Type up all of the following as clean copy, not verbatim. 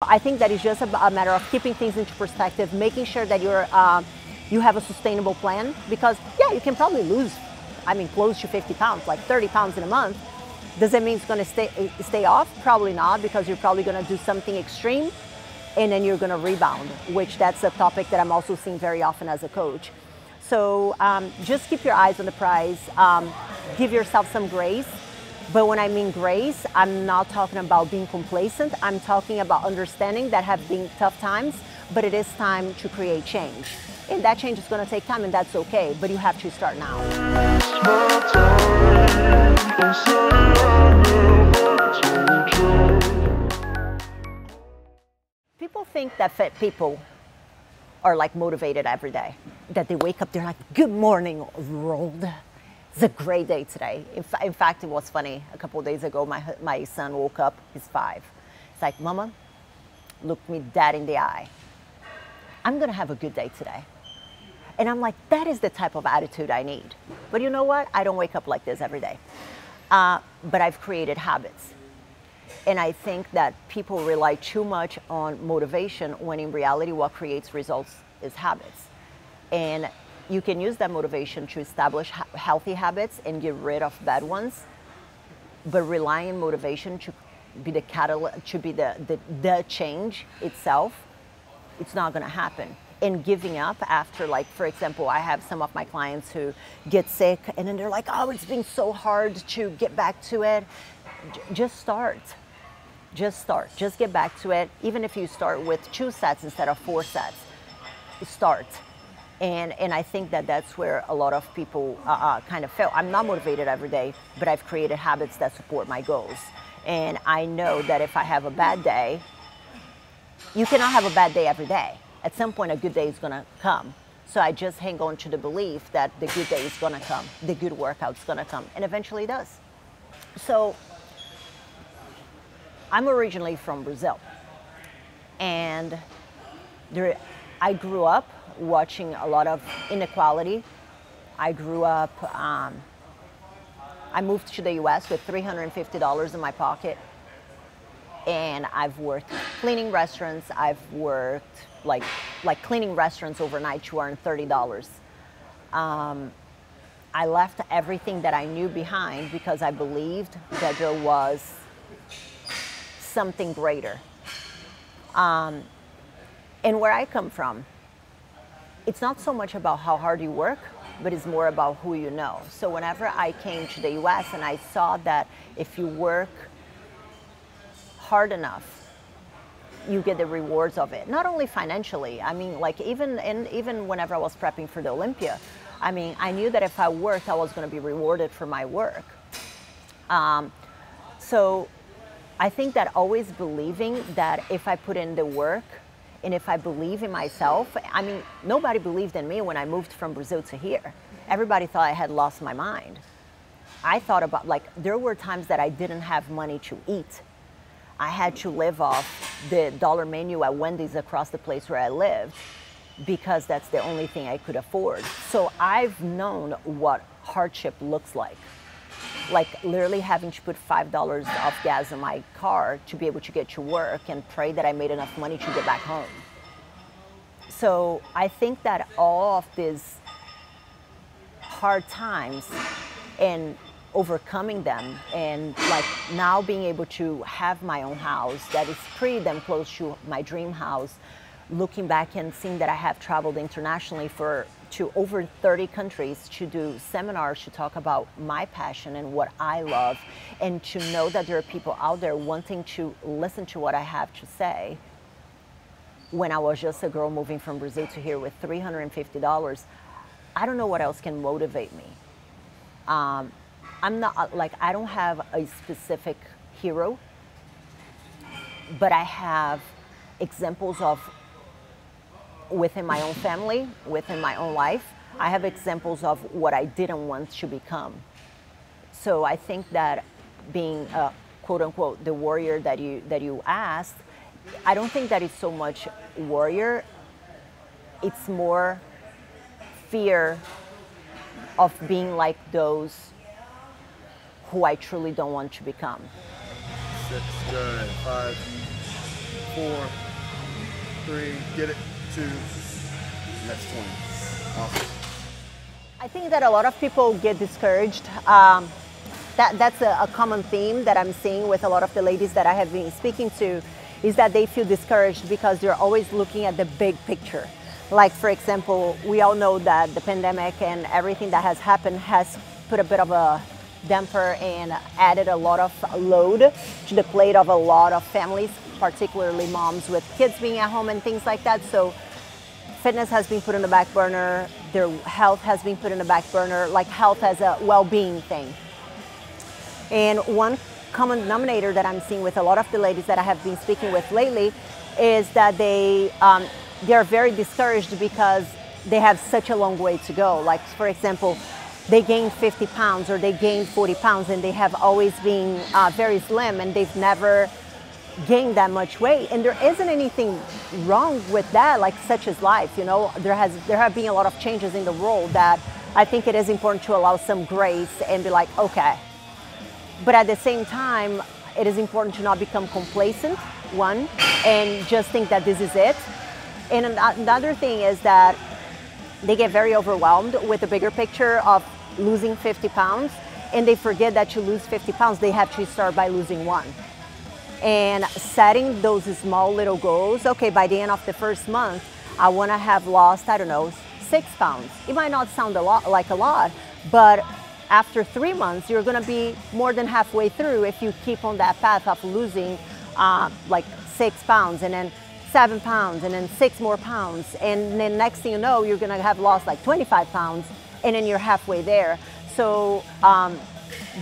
I think that it's just a matter of keeping things into perspective, making sure that you have a sustainable plan, because yeah, you can probably lose, I mean, close to 50 pounds, like 30 pounds in a month. Does it mean it's going to stay off? Probably not, because you're probably going to do something extreme and then you're going to rebound, which that's a topic that I'm also seeing very often as a coach. So just keep your eyes on the prize, give yourself some grace. But when I mean grace, I'm not talking about being complacent. I'm talking about understanding that have been tough times, but it is time to create change. And that change is going to take time, and that's okay, but you have to start now. People think that fit people are like motivated every day, that they wake up, they're like, good morning, world. It's a great day today. In fact, it was funny. A couple of days ago, my son woke up, he's 5. He's like, Mama, look me dead in the eye. I'm going to have a good day today. And I'm like, that is the type of attitude I need. But you know what? I don't wake up like this every day. But I've created habits. And I think that people rely too much on motivation when in reality what creates results is habits. And you can use that motivation to establish healthy habits and get rid of bad ones. But relying on motivation to be the catalyst, to be the change itself, it's not going to happen. And giving up after, like, for example, I have some of my clients who get sick and then they're like, oh, it's been so hard to get back to it. Just start. Just start. Just get back to it. Even if you start with 2 sets instead of 4 sets, start. And I think that that's where a lot of people kind of fail. I'm not motivated every day, but I've created habits that support my goals. And I know that if I have a bad day, you cannot have a bad day every day. At some point, a good day is going to come. So I just hang on to the belief that the good day is going to come, the good workout's going to come, and eventually it does. So I'm originally from Brazil, and I grew up watching a lot of inequality. I grew up, I moved to the US with $350 in my pocket, and I've worked cleaning restaurants. I've worked like cleaning restaurants overnight to earn $30. I left everything that I knew behind because I believed that there was something greater. And where I come from, it's not so much about how hard you work, but it's more about who you know. So whenever I came to the US and I saw that if you work hard enough, you get the rewards of it. Not only financially, I mean, like even whenever I was prepping for the Olympia, I mean, I knew that if I worked, I was going to be rewarded for my work. So I think that always believing that if I put in the work and if I believe in myself, I mean, nobody believed in me when I moved from Brazil to here. Everybody thought I had lost my mind. I thought about, like, there were times that I didn't have money to eat. I had to live off the dollar menu at Wendy's across the place where I lived because that's the only thing I could afford. So I've known what hardship looks like literally having to put $5 of gas in my car to be able to get to work and pray that I made enough money to get back home. So I think that all of these hard times and overcoming them, and like now being able to have my own house that is pretty damn close to my dream house, looking back and seeing that I have traveled internationally to over 30 countries to do seminars to talk about my passion and what I love, and to know that there are people out there wanting to listen to what I have to say. When I was just a girl moving from Brazil to here with $350, I don't know what else can motivate me. I'm not, like, I don't have a specific hero, but I have examples of, within my own family, within my own life, I have examples of what I didn't want to become. So I think that being a quote unquote the warrior that you asked, I don't think that it's so much warrior, it's more fear of being like those who I truly don't want to become. 6 good, 5, 4, 3, get it, 2, and that's 20. Awesome. I think that a lot of people get discouraged. That's a common theme that I'm seeing with a lot of the ladies that I have been speaking to, is that they feel discouraged because they're always looking at the big picture. Like, for example, we all know that the pandemic and everything that has happened has put a bit of a damper and added a lot of load to the plate of a lot of families, particularly moms with kids being at home and things like that. So fitness has been put on the back burner, their health has been put on the back burner, like health as a well-being thing. And one common denominator that I'm seeing with a lot of the ladies that I have been speaking with lately is that they are very discouraged because they have such a long way to go. Like, for example, they gained 50 pounds or they gained 40 pounds and they have always been very slim and they've never gained that much weight. And there isn't anything wrong with that, like such as life, you know. There have been a lot of changes in the world that I think it is important to allow some grace and be like, okay. But at the same time, it is important to not become complacent, one, and just think that this is it. And another thing is that they get very overwhelmed with the bigger picture of losing 50 pounds, and they forget that to lose 50 pounds, they have to start by losing 1. And setting those small little goals, okay, by the end of the first month, I want to have lost, I don't know, 6 pounds. It might not sound like a lot, but after 3 months, you're going to be more than halfway through if you keep on that path of losing like 6 pounds and then 7 pounds and then 6 more pounds. And then next thing you know, you're going to have lost like 25 pounds and then you're halfway there. So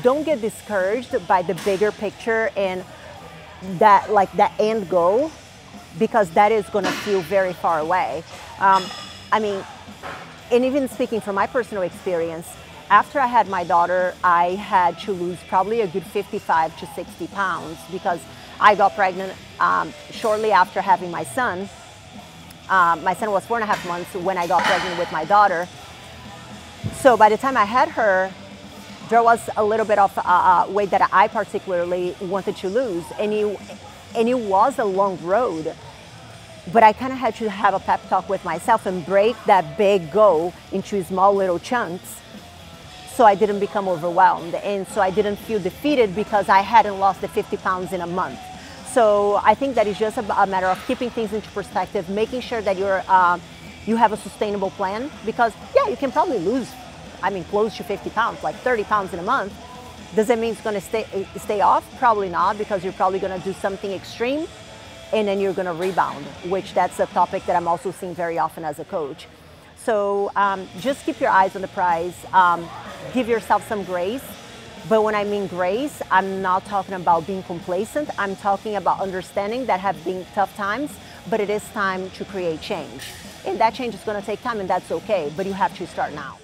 don't get discouraged by the bigger picture and that, like, that end goal, because that is going to feel very far away. I mean, and even speaking from my personal experience, after I had my daughter, I had to lose probably a good 55 to 60 pounds because I got pregnant shortly after having my son. My son was 4.5 months when I got pregnant with my daughter. So by the time I had her, there was a little bit of weight that I particularly wanted to lose. And it was a long road. But I kind of had to have a pep talk with myself and break that big goal into small little chunks, so I didn't become overwhelmed and so I didn't feel defeated because I hadn't lost the 50 pounds in a month. So I think that it's just a matter of keeping things into perspective, making sure that you have a sustainable plan, because yeah, you can probably lose, I mean, close to 50 pounds, like 30 pounds in a month. Does that mean it's going to stay off? Probably not, because you're probably going to do something extreme and then you're going to rebound, which that's a topic that I'm also seeing very often as a coach. So just keep your eyes on the prize, give yourself some grace. But when I mean grace, I'm not talking about being complacent. I'm talking about understanding that have been tough times, but it is time to create change. And that change is going to take time, and that's okay, but you have to start now.